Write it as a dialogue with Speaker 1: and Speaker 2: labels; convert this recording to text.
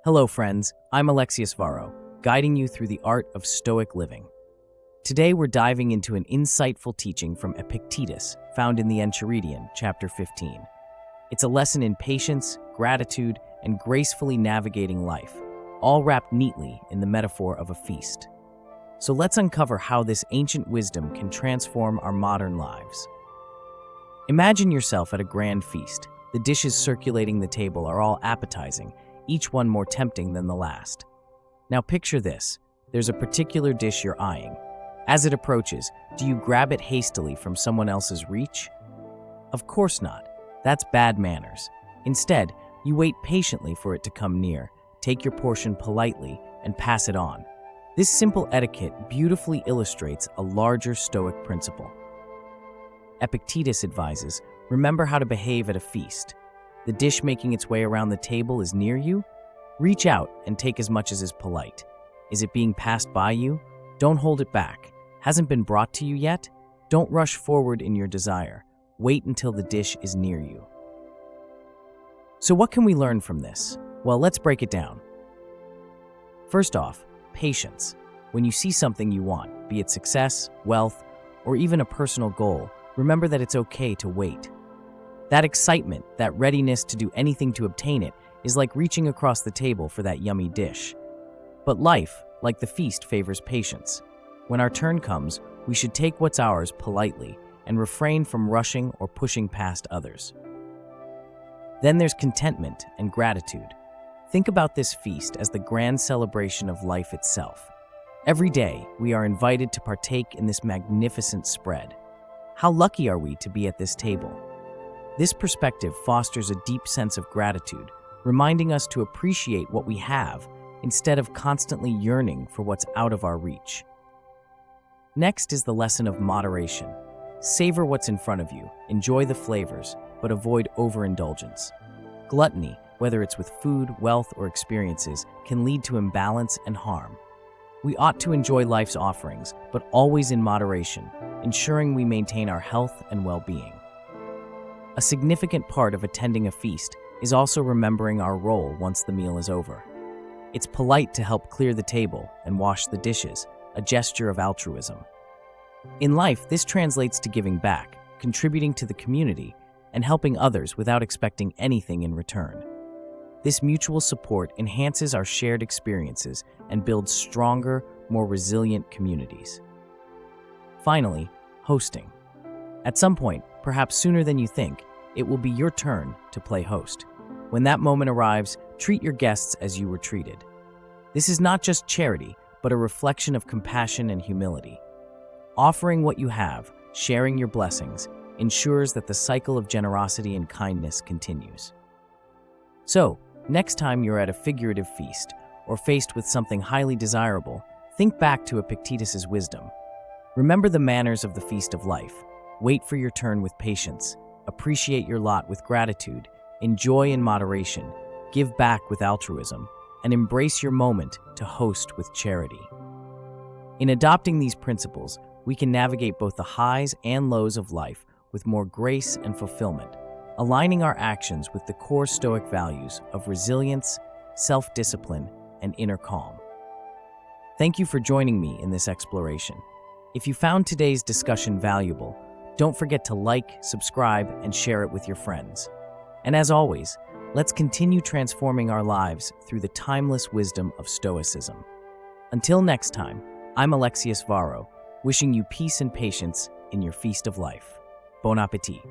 Speaker 1: Hello, friends. I'm Alexius Varro, guiding you through the art of Stoic living. Today, we're diving into an insightful teaching from Epictetus, found in the Enchiridion, chapter 15. It's a lesson in patience, gratitude, and gracefully navigating life, all wrapped neatly in the metaphor of a feast. So let's uncover how this ancient wisdom can transform our modern lives. Imagine yourself at a grand feast. The dishes circulating the table are all appetizing, each one more tempting than the last. Now picture this. There's a particular dish you're eyeing. As it approaches, do you grab it hastily from someone else's reach? Of course not. That's bad manners. Instead, you wait patiently for it to come near, take your portion politely, and pass it on. This simple etiquette beautifully illustrates a larger Stoic principle. Epictetus advises, remember how to behave at a feast. The dish making its way around the table is near you? Reach out and take as much as is polite. Is it being passed by you? Don't hold it back. Hasn't been brought to you yet? Don't rush forward in your desire. Wait until the dish is near you. So what can we learn from this? Well, let's break it down. First off, patience. When you see something you want, be it success, wealth, or even a personal goal, remember that it's okay to wait. That excitement, that readiness to do anything to obtain it, is like reaching across the table for that yummy dish. But life, like the feast, favors patience. When our turn comes, we should take what's ours politely and refrain from rushing or pushing past others. Then there's contentment and gratitude. Think about this feast as the grand celebration of life itself. Every day, we are invited to partake in this magnificent spread. How lucky are we to be at this table? This perspective fosters a deep sense of gratitude, reminding us to appreciate what we have instead of constantly yearning for what's out of our reach. Next is the lesson of moderation. Savor what's in front of you, enjoy the flavors, but avoid overindulgence. Gluttony, whether it's with food, wealth, or experiences, can lead to imbalance and harm. We ought to enjoy life's offerings, but always in moderation, ensuring we maintain our health and well-being. A significant part of attending a feast is also remembering our role once the meal is over. It's polite to help clear the table and wash the dishes, a gesture of altruism. In life, this translates to giving back, contributing to the community, and helping others without expecting anything in return. This mutual support enhances our shared experiences and builds stronger, more resilient communities. Finally, hosting. At some point, perhaps sooner than you think, it will be your turn to play host. When that moment arrives, treat your guests as you were treated. This is not just charity, but a reflection of compassion and humility. Offering what you have, sharing your blessings, ensures that the cycle of generosity and kindness continues. So, next time you're at a figurative feast or faced with something highly desirable, think back to Epictetus's wisdom. Remember the manners of the feast of life. Wait for your turn with patience. Appreciate your lot with gratitude. Enjoy in moderation. Give back with altruism. And embrace your moment to host with charity. In adopting these principles, we can navigate both the highs and lows of life with more grace and fulfillment, aligning our actions with the core Stoic values of resilience, self-discipline, and inner calm. Thank you for joining me in this exploration. If you found today's discussion valuable, don't forget to like, subscribe, and share it with your friends. And as always, let's continue transforming our lives through the timeless wisdom of Stoicism. Until next time, I'm Alexius Varro, wishing you peace and patience in your feast of life. Bon appétit.